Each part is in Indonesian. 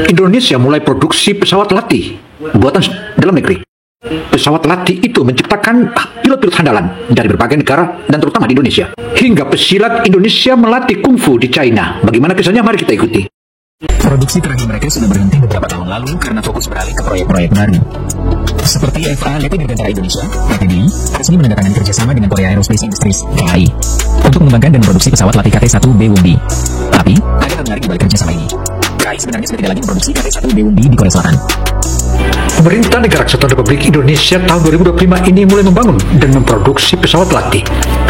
Indonesia mulai produksi pesawat latih buatan dalam negeri. Pesawat latih itu menciptakan pilot-pilot andalan dari berbagai negara dan terutama di Indonesia. Hingga pesilat Indonesia melatih kungfu di China. Bagaimana kisahnya? Mari kita ikuti. Produksi terakhir mereka sudah berhenti beberapa tahun lalu karena fokus beralih ke proyek-proyek baru. Seperti FA PT Dirgantara Indonesia, PTDI, resmi menandatangani kerjasama dengan Korea Aerospace Industries, KAI, untuk mengembangkan dan memproduksi pesawat latih KT-1B Wumbi. Tapi, ada hal menarik di balik kerjasama ini. KAI sebenarnya sudah tidak lagi memproduksi KT-1B Wumbi di Korea Selatan. Pemerintah Negara Kesatuan Republik Indonesia tahun 2025 ini mulai membangun dan memproduksi pesawat latih.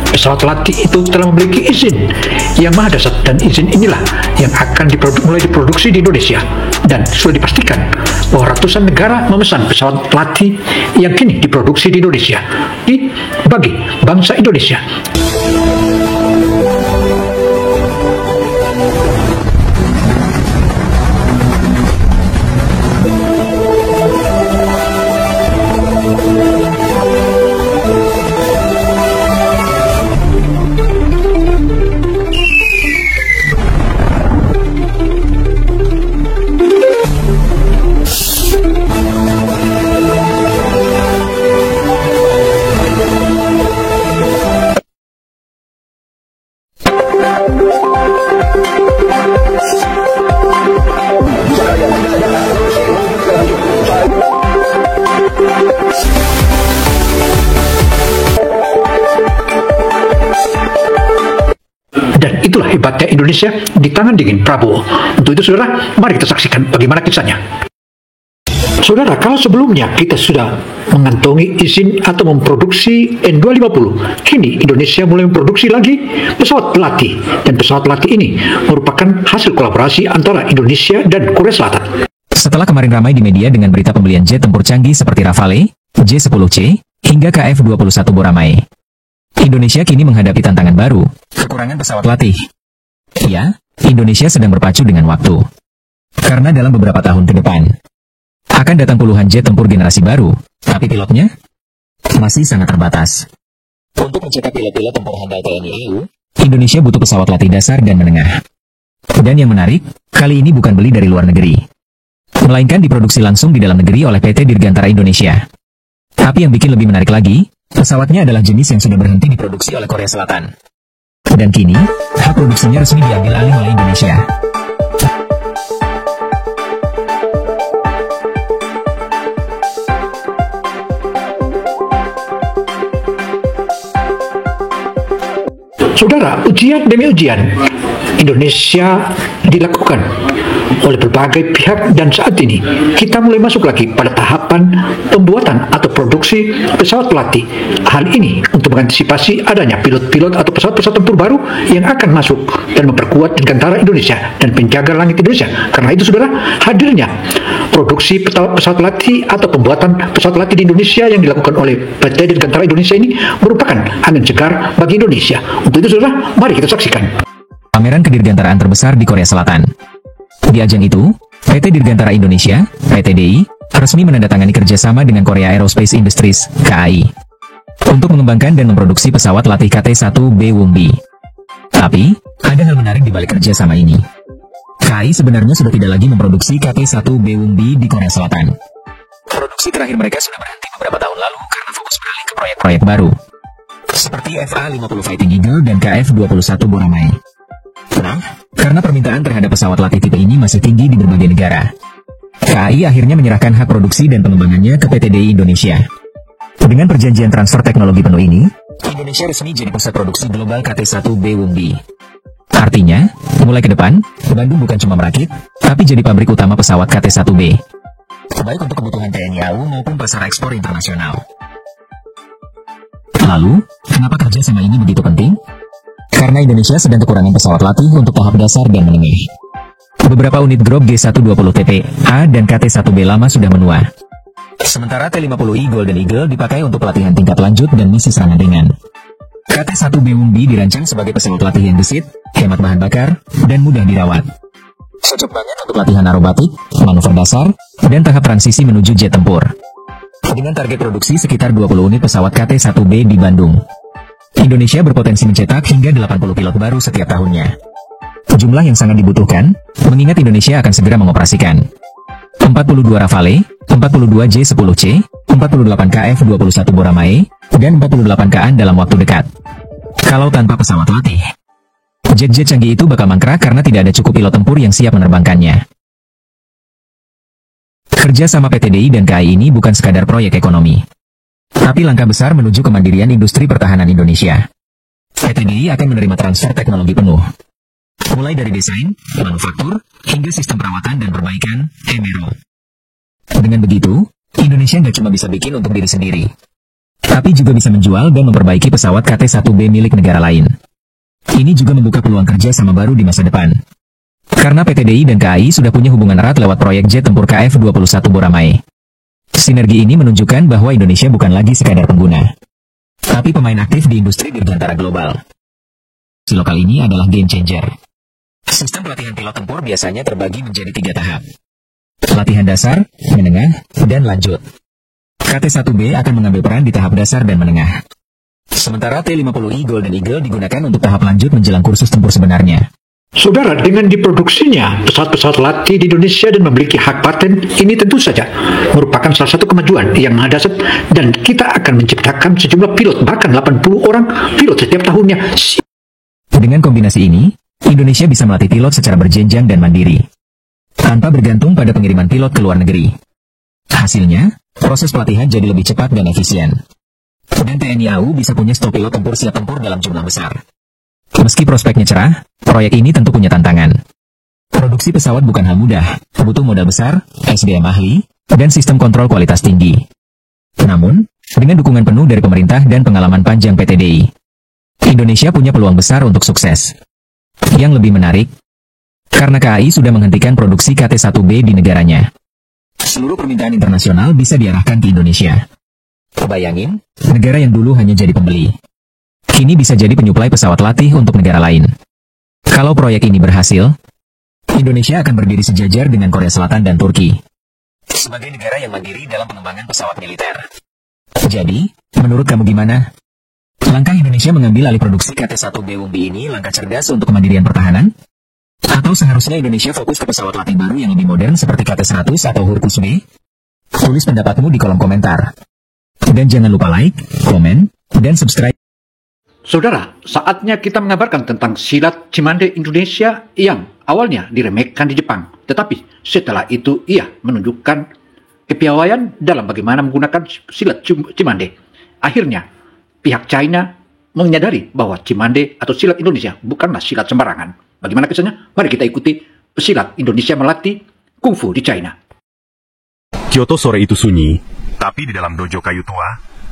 Pesawat latih itu telah memiliki izin yang maha dasar, dan izin inilah yang akan mulai diproduksi di Indonesia. Dan sudah dipastikan bahwa ratusan negara memesan pesawat latih yang kini diproduksi di Indonesia bagi bangsa Indonesia. Dan itulah hebatnya Indonesia di tangan dingin Prabowo. Untuk itu, saudara, mari kita saksikan bagaimana kisahnya. Saudara, kalau sebelumnya kita sudah mengantongi izin atau memproduksi N250, kini Indonesia mulai memproduksi lagi pesawat latih. Dan pesawat latih ini merupakan hasil kolaborasi antara Indonesia dan Korea Selatan. Setelah kemarin ramai di media dengan berita pembelian jet tempur canggih seperti Rafale, J-10C, hingga KF-21 Boramae, Indonesia kini menghadapi tantangan baru, kekurangan pesawat latih. Ya, Indonesia sedang berpacu dengan waktu. Karena dalam beberapa tahun ke depan, akan datang puluhan jet tempur generasi baru, tapi pilotnya masih sangat terbatas. Untuk mencetak pilot-pilot tempur handal TNI EU, Indonesia butuh pesawat latih dasar dan menengah. Dan yang menarik, kali ini bukan beli dari luar negeri, melainkan diproduksi langsung di dalam negeri oleh PT Dirgantara Indonesia. Tapi yang bikin lebih menarik lagi, pesawatnya adalah jenis yang sudah berhenti diproduksi oleh Korea Selatan. Dan kini, hak produksinya resmi diambil alih oleh Indonesia. Saudara, ujian demi ujian Indonesia dilakukan oleh berbagai pihak, dan saat ini kita mulai masuk lagi pada tahapan pembuatan atau produksi pesawat latih. Hal ini untuk mengantisipasi adanya pilot-pilot atau pesawat-pesawat tempur baru yang akan masuk dan memperkuat Dirgantara Indonesia dan penjaga langit Indonesia. Karena itu, saudara, hadirnya produksi pesawat latih atau pembuatan pesawat latih di Indonesia yang dilakukan oleh PT Dirgantara Indonesia ini merupakan angin segar bagi Indonesia. Untuk itu, saudara, mari kita saksikan pameran kedirgantaraan terbesar di Korea Selatan. Di ajang itu, PT Dirgantara Indonesia, PTDI, resmi menandatangani kerjasama dengan Korea Aerospace Industries, KAI, untuk mengembangkan dan memproduksi pesawat latih KT-1B Wumbi. Tapi, ada hal menarik di balik kerjasama ini. KAI sebenarnya sudah tidak lagi memproduksi KT-1B Wumbi di Korea Selatan. Produksi terakhir mereka sudah berhenti beberapa tahun lalu karena fokus beralih ke proyek-proyek baru, seperti FA-50 Fighting Eagle dan KF-21 Boramae. Nah, karena permintaan terhadap pesawat latih tipe ini masih tinggi di berbagai negara, KAI akhirnya menyerahkan hak produksi dan pengembangannya ke PTDI Indonesia. Dengan perjanjian transfer teknologi penuh ini, Indonesia resmi jadi pusat produksi global KT-1B Wumbi. Artinya, mulai ke depan, Bandung bukan cuma merakit, tapi jadi pabrik utama pesawat KT-1B, baik untuk kebutuhan TNI AU maupun pasar ekspor internasional. Lalu, kenapa kerjasama ini begitu penting? Karena Indonesia sedang kekurangan pesawat latih untuk tahap dasar dan menengah. Beberapa unit Grop G120TP A dan KT-1B lama sudah menua. Sementara T-50I Golden Eagle dipakai untuk pelatihan tingkat lanjut dan misi serangan ringan. KT-1B Wumbi dirancang sebagai pesawat latih yang gesit, hemat bahan bakar, dan mudah dirawat. Cocok banget untuk latihan aerobatik, manuver dasar, dan tahap transisi menuju jet tempur. Dengan target produksi sekitar 20 unit pesawat KT-1B di Bandung, Indonesia berpotensi mencetak hingga 80 pilot baru setiap tahunnya. Jumlah yang sangat dibutuhkan, mengingat Indonesia akan segera mengoperasikan 42 Rafale, 42 J-10C, 48 KF-21 Boramae, dan 48 KA dalam waktu dekat. Kalau tanpa pesawat latih, jet-jet canggih itu bakal mangkrak karena tidak ada cukup pilot tempur yang siap menerbangkannya. Kerja sama PT DI dan KAI ini bukan sekadar proyek ekonomi, tapi langkah besar menuju kemandirian industri pertahanan Indonesia. PT DI akan menerima transfer teknologi penuh, mulai dari desain, manufaktur, hingga sistem perawatan dan perbaikan, MRO. Dengan begitu, Indonesia nggak cuma bisa bikin untuk diri sendiri, tapi juga bisa menjual dan memperbaiki pesawat KT-1B milik negara lain. Ini juga membuka peluang kerja sama baru di masa depan. Karena PT DI dan KAI sudah punya hubungan erat lewat proyek jet tempur KF-21 Boramae. Sinergi ini menunjukkan bahwa Indonesia bukan lagi sekadar pengguna, tapi pemain aktif di industri dirgantara global. Si lokal ini adalah game changer. Sistem pelatihan pilot tempur biasanya terbagi menjadi 3 tahap. Latihan dasar, menengah, dan lanjut. KT-1B akan mengambil peran di tahap dasar dan menengah. Sementara T-50I Golden Eagle digunakan untuk tahap lanjut menjelang kursus tempur sebenarnya. Saudara, dengan diproduksinya pesawat-pesawat latih di Indonesia dan memiliki hak paten, ini tentu saja merupakan salah satu kemajuan yang dahsyat, dan kita akan menciptakan sejumlah pilot, bahkan 80 orang pilot setiap tahunnya. Dengan kombinasi ini, Indonesia bisa melatih pilot secara berjenjang dan mandiri, tanpa bergantung pada pengiriman pilot ke luar negeri. Hasilnya, proses pelatihan jadi lebih cepat dan efisien. Dan TNI AU bisa punya stok pilot tempur siap tempur dalam jumlah besar. Meski prospeknya cerah, proyek ini tentu punya tantangan. Produksi pesawat bukan hal mudah, butuh modal besar, SDM ahli, dan sistem kontrol kualitas tinggi. Namun, dengan dukungan penuh dari pemerintah dan pengalaman panjang PT DI, Indonesia punya peluang besar untuk sukses. Yang lebih menarik, karena KAI sudah menghentikan produksi KT-1B di negaranya, seluruh permintaan internasional bisa diarahkan ke Indonesia. Bayangin, negara yang dulu hanya jadi pembeli, kini bisa jadi penyuplai pesawat latih untuk negara lain. Kalau proyek ini berhasil, Indonesia akan berdiri sejajar dengan Korea Selatan dan Turki sebagai negara yang mandiri dalam pengembangan pesawat militer. Jadi, menurut kamu gimana? Langkah Indonesia mengambil alih produksi KT-1B Umbi ini langkah cerdas untuk kemandirian pertahanan? Atau seharusnya Indonesia fokus ke pesawat latih baru yang lebih modern seperti KT-100 atau Hurkus B? Tulis pendapatmu di kolom komentar. Dan jangan lupa like, komen, dan subscribe. Saudara, saatnya kita mengabarkan tentang silat Cimande Indonesia yang awalnya diremehkan di Jepang, tetapi setelah itu ia menunjukkan kepiawaian dalam bagaimana menggunakan silat Cimande. Akhirnya, pihak China menyadari bahwa Cimande atau silat Indonesia bukanlah silat sembarangan. Bagaimana kisahnya? Mari kita ikuti pesilat Indonesia melatih kungfu di China. Kyoto sore itu sunyi, tapi di dalam dojo kayu tua,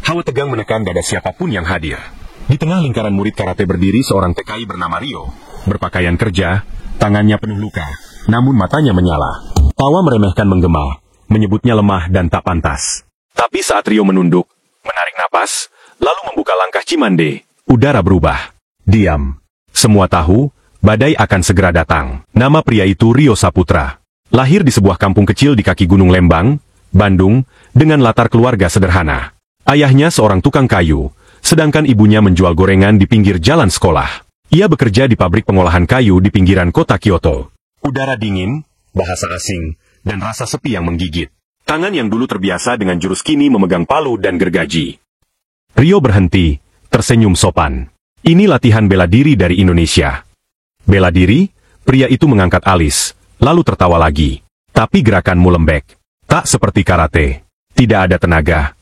hawa tegang menekan dada siapapun yang hadir. Di tengah lingkaran murid karate berdiri seorang TKI bernama Rio, berpakaian kerja, tangannya penuh luka, namun matanya menyala. Tawa meremehkan menggema, menyebutnya lemah dan tak pantas. Tapi saat Rio menunduk, menarik napas, lalu membuka langkah Cimande, udara berubah. Diam. Semua tahu, badai akan segera datang. Nama pria itu Rio Saputra. Lahir di sebuah kampung kecil di kaki Gunung Lembang, Bandung, dengan latar keluarga sederhana. Ayahnya seorang tukang kayu, sedangkan ibunya menjual gorengan di pinggir jalan sekolah. Ia bekerja di pabrik pengolahan kayu di pinggiran kota Kyoto. Udara dingin, bahasa asing, dan rasa sepi yang menggigit. Tangan yang dulu terbiasa dengan jurus kini memegang palu dan gergaji. Rio berhenti, tersenyum sopan. Ini latihan bela diri dari Indonesia. Bela diri? Pria itu mengangkat alis, lalu tertawa lagi. Tapi gerakanmu lembek. Tak seperti karate. Tidak ada tenaga.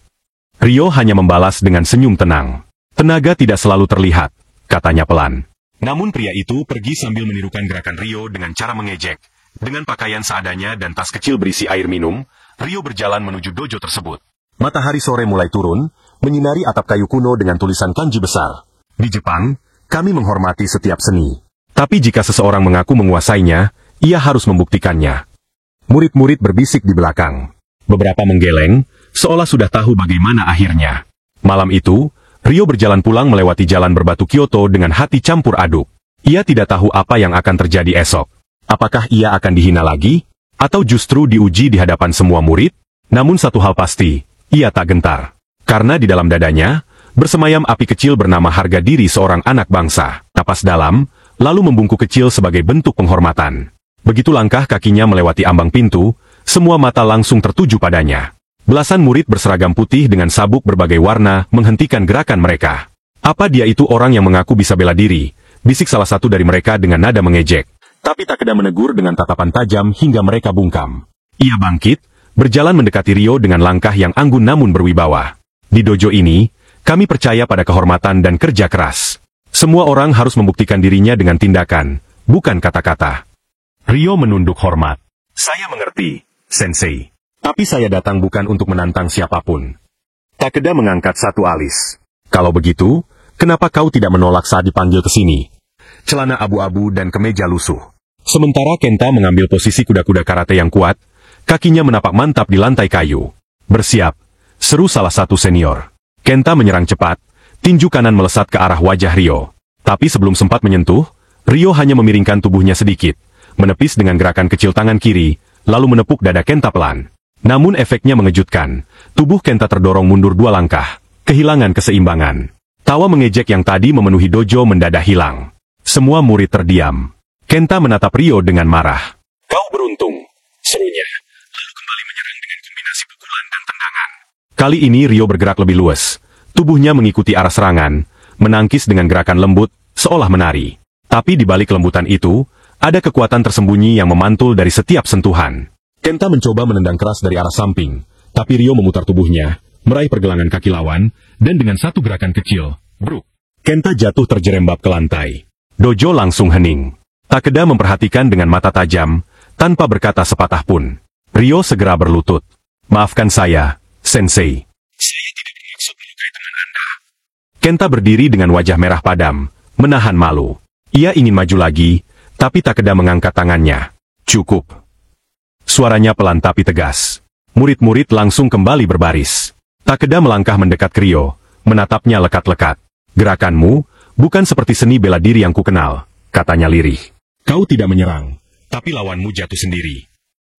Rio hanya membalas dengan senyum tenang. Tenaga tidak selalu terlihat, katanya pelan. Namun pria itu pergi sambil menirukan gerakan Rio dengan cara mengejek. Dengan pakaian seadanya dan tas kecil berisi air minum, Rio berjalan menuju dojo tersebut. Matahari sore mulai turun, menyinari atap kayu kuno dengan tulisan kanji besar. Di Jepang, kami menghormati setiap seni. Tapi jika seseorang mengaku menguasainya, ia harus membuktikannya. Murid-murid berbisik di belakang. Beberapa menggeleng, seolah sudah tahu bagaimana akhirnya. Malam itu, Rio berjalan pulang melewati jalan berbatu Kyoto dengan hati campur aduk. Ia tidak tahu apa yang akan terjadi esok. Apakah ia akan dihina lagi? Atau justru diuji di hadapan semua murid? Namun satu hal pasti, ia tak gentar. Karena di dalam dadanya, bersemayam api kecil bernama harga diri seorang anak bangsa. Napas dalam, lalu membungkuk kecil sebagai bentuk penghormatan. Begitu langkah kakinya melewati ambang pintu, Semua mata langsung tertuju padanya. Belasan murid berseragam putih dengan sabuk berbagai warna menghentikan gerakan mereka. Apa dia itu orang yang mengaku bisa bela diri? Bisik salah satu dari mereka dengan nada mengejek. Tapi Takeda menegur dengan tatapan tajam hingga mereka bungkam. Ia bangkit, berjalan mendekati Ryo dengan langkah yang anggun namun berwibawa. Di dojo ini, kami percaya pada kehormatan dan kerja keras. Semua orang harus membuktikan dirinya dengan tindakan, bukan kata-kata. Ryo menunduk hormat. Saya mengerti, Sensei. Tapi saya datang bukan untuk menantang siapapun. Takeda mengangkat satu alis. Kalau begitu, kenapa kau tidak menolak saat dipanggil ke sini? Celana abu-abu dan kemeja lusuh. Sementara Kenta mengambil posisi kuda-kuda karate yang kuat, kakinya menapak mantap di lantai kayu. Bersiap, seru salah satu senior. Kenta menyerang cepat, tinju kanan melesat ke arah wajah Ryo. Tapi sebelum sempat menyentuh, Ryo hanya memiringkan tubuhnya sedikit, menepis dengan gerakan kecil tangan kiri, lalu menepuk dada Kenta pelan. Namun efeknya mengejutkan, tubuh Kenta terdorong mundur 2 langkah, kehilangan keseimbangan. Tawa mengejek yang tadi memenuhi dojo mendadak hilang. Semua murid terdiam. Kenta menatap Ryo dengan marah. Kau beruntung, serunya, lalu kembali menyerang dengan kombinasi pukulan dan tendangan. Kali ini Ryo bergerak lebih luas, tubuhnya mengikuti arah serangan, menangkis dengan gerakan lembut, seolah menari. Tapi di balik kelembutan itu, ada kekuatan tersembunyi yang memantul dari setiap sentuhan. Kenta mencoba menendang keras dari arah samping, tapi Ryo memutar tubuhnya, meraih pergelangan kaki lawan, dan dengan satu gerakan kecil, bruk. Kenta jatuh terjerembab ke lantai. Dojo langsung hening. Takeda memperhatikan dengan mata tajam, tanpa berkata sepatah pun. Ryo segera berlutut. Maafkan saya, Sensei. Saya tidak bermaksud melukai teman Anda. Kenta berdiri dengan wajah merah padam, menahan malu. Ia ingin maju lagi, tapi Takeda mengangkat tangannya. Cukup. Suaranya pelan tapi tegas. Murid-murid langsung kembali berbaris. Takeda melangkah mendekat ke Ryo, menatapnya lekat-lekat. Gerakanmu, bukan seperti seni bela diri yang kukenal, katanya lirih. Kau tidak menyerang, tapi lawanmu jatuh sendiri.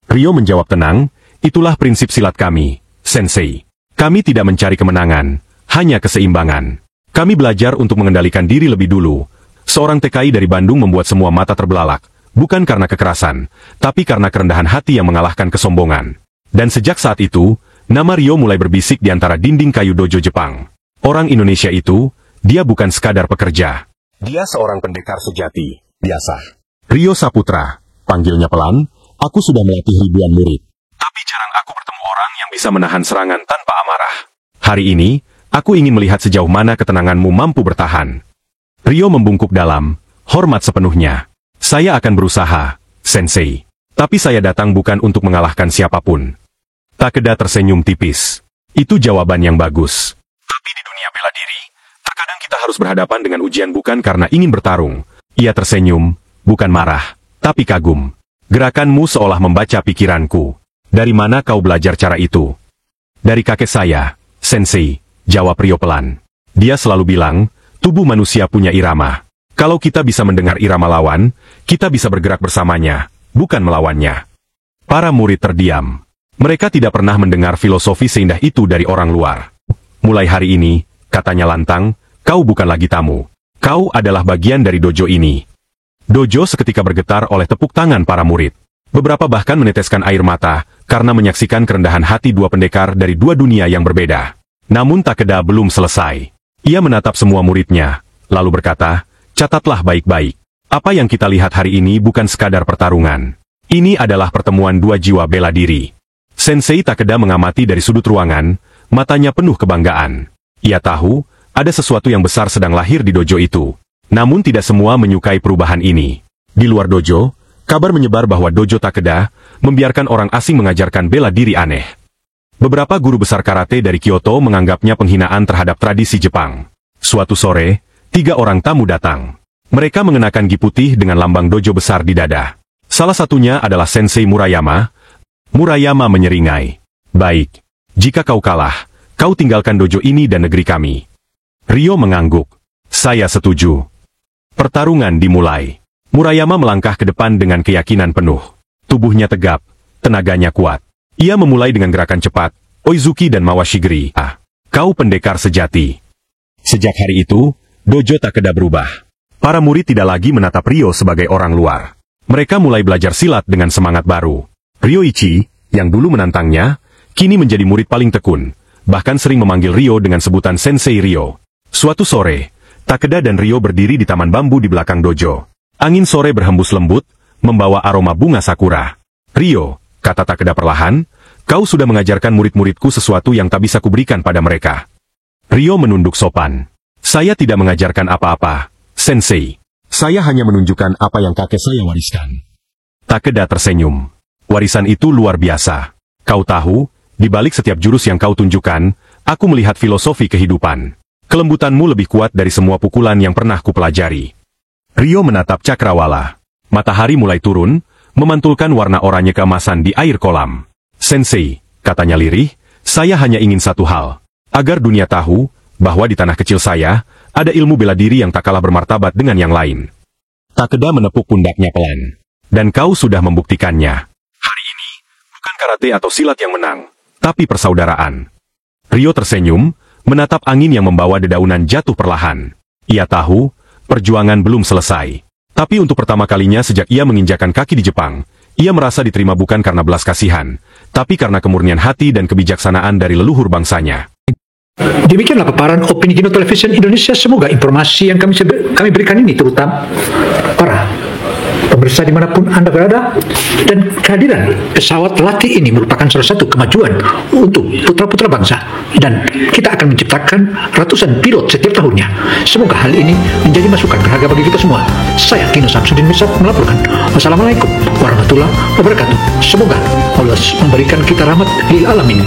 Ryo menjawab tenang, itulah prinsip silat kami, Sensei. Kami tidak mencari kemenangan, hanya keseimbangan. Kami belajar untuk mengendalikan diri lebih dulu. Seorang TKI dari Bandung membuat semua mata terbelalak, bukan karena kekerasan, tapi karena kerendahan hati yang mengalahkan kesombongan. Dan sejak saat itu, nama Ryo mulai berbisik di antara dinding kayu dojo Jepang. Orang Indonesia itu, dia bukan sekadar pekerja. Dia seorang pendekar sejati, biasa. Ryo Saputra, panggilnya pelan, aku sudah melatih ribuan murid. Tapi jarang aku bertemu orang yang bisa menahan serangan tanpa amarah. Hari ini, aku ingin melihat sejauh mana ketenanganmu mampu bertahan. Ryo membungkuk dalam, hormat sepenuhnya. Saya akan berusaha, Sensei. Tapi saya datang bukan untuk mengalahkan siapapun. Takeda tersenyum tipis. Itu jawaban yang bagus. Tapi di dunia bela diri, terkadang kita harus berhadapan dengan ujian bukan karena ingin bertarung. Ia tersenyum, bukan marah, tapi kagum. Gerakanmu seolah membaca pikiranku. Dari mana kau belajar cara itu? Dari kakek saya, Sensei, jawab Ryo pelan. Dia selalu bilang, tubuh manusia punya irama. Kalau kita bisa mendengar irama lawan, kita bisa bergerak bersamanya, bukan melawannya. Para murid terdiam. Mereka tidak pernah mendengar filosofi seindah itu dari orang luar. Mulai hari ini, katanya lantang, kau bukan lagi tamu. Kau adalah bagian dari dojo ini. Dojo seketika bergetar oleh tepuk tangan para murid. Beberapa bahkan meneteskan air mata, karena menyaksikan kerendahan hati dua pendekar dari dua dunia yang berbeda. Namun Takeda belum selesai. Ia menatap semua muridnya, lalu berkata, catatlah baik-baik. Apa yang kita lihat hari ini bukan sekadar pertarungan. Ini adalah pertemuan dua jiwa bela diri. Sensei Takeda mengamati dari sudut ruangan, matanya penuh kebanggaan. Ia tahu, ada sesuatu yang besar sedang lahir di dojo itu. Namun tidak semua menyukai perubahan ini. Di luar dojo, kabar menyebar bahwa dojo Takeda membiarkan orang asing mengajarkan bela diri aneh. Beberapa guru besar karate dari Kyoto menganggapnya penghinaan terhadap tradisi Jepang. Suatu sore, 3 orang tamu datang. Mereka mengenakan gi putih dengan lambang dojo besar di dada. Salah satunya adalah Sensei Murayama. Murayama menyeringai. Baik, jika kau kalah, kau tinggalkan dojo ini dan negeri kami. Ryo mengangguk. Saya setuju. Pertarungan dimulai. Murayama melangkah ke depan dengan keyakinan penuh. Tubuhnya tegap, tenaganya kuat. Ia memulai dengan gerakan cepat, Oizuki dan Mawashigiri. Kau pendekar sejati. Sejak hari itu, dojo Takeda berubah. Para murid tidak lagi menatap Ryo sebagai orang luar. Mereka mulai belajar silat dengan semangat baru. Ryoichi, yang dulu menantangnya, kini menjadi murid paling tekun, bahkan sering memanggil Rio dengan sebutan Sensei Rio. Suatu sore, Takeda dan Rio berdiri di taman bambu di belakang dojo. Angin sore berhembus lembut, membawa aroma bunga sakura. "Rio," kata Takeda perlahan, "kau sudah mengajarkan murid-muridku sesuatu yang tak bisa kuberikan pada mereka." Rio menunduk sopan. "Saya tidak mengajarkan apa-apa, Sensei. Saya hanya menunjukkan apa yang kakek saya wariskan." Takeda tersenyum. "Warisan itu luar biasa. Kau tahu, di balik setiap jurus yang kau tunjukkan, aku melihat filosofi kehidupan. Kelembutanmu lebih kuat dari semua pukulan yang pernah kupelajari." Rio menatap cakrawala. Matahari mulai turun, memantulkan warna oranye keemasan di air kolam. "Sensei," katanya lirih, "saya hanya ingin satu hal. Agar dunia tahu, bahwa di tanah kecil saya, ada ilmu bela diri yang tak kalah bermartabat dengan yang lain." Takeda menepuk pundaknya pelan. "Dan kau sudah membuktikannya. Hari ini, bukan karate atau silat yang menang, tapi persaudaraan." Rio tersenyum, menatap angin yang membawa dedaunan jatuh perlahan. Ia tahu, perjuangan belum selesai. Tapi untuk pertama kalinya sejak ia menginjakan kaki di Jepang, ia merasa diterima bukan karena belas kasihan, tapi karena kemurnian hati dan kebijaksanaan dari leluhur bangsanya. Demikianlah paparan opini Kino Television Indonesia. Semoga informasi yang kami berikan ini terutama para pemirsa dimanapun Anda berada, dan kehadiran pesawat latih ini merupakan salah satu kemajuan untuk putra-putra bangsa, dan kita akan menciptakan ratusan pilot setiap tahunnya. Semoga hal ini menjadi masukan berharga bagi kita semua. Saya Kino Samsudin Misat melaporkan. Wassalamualaikum warahmatullahi wabarakatuh. Semoga Allah memberikan kita rahmat lil alamin.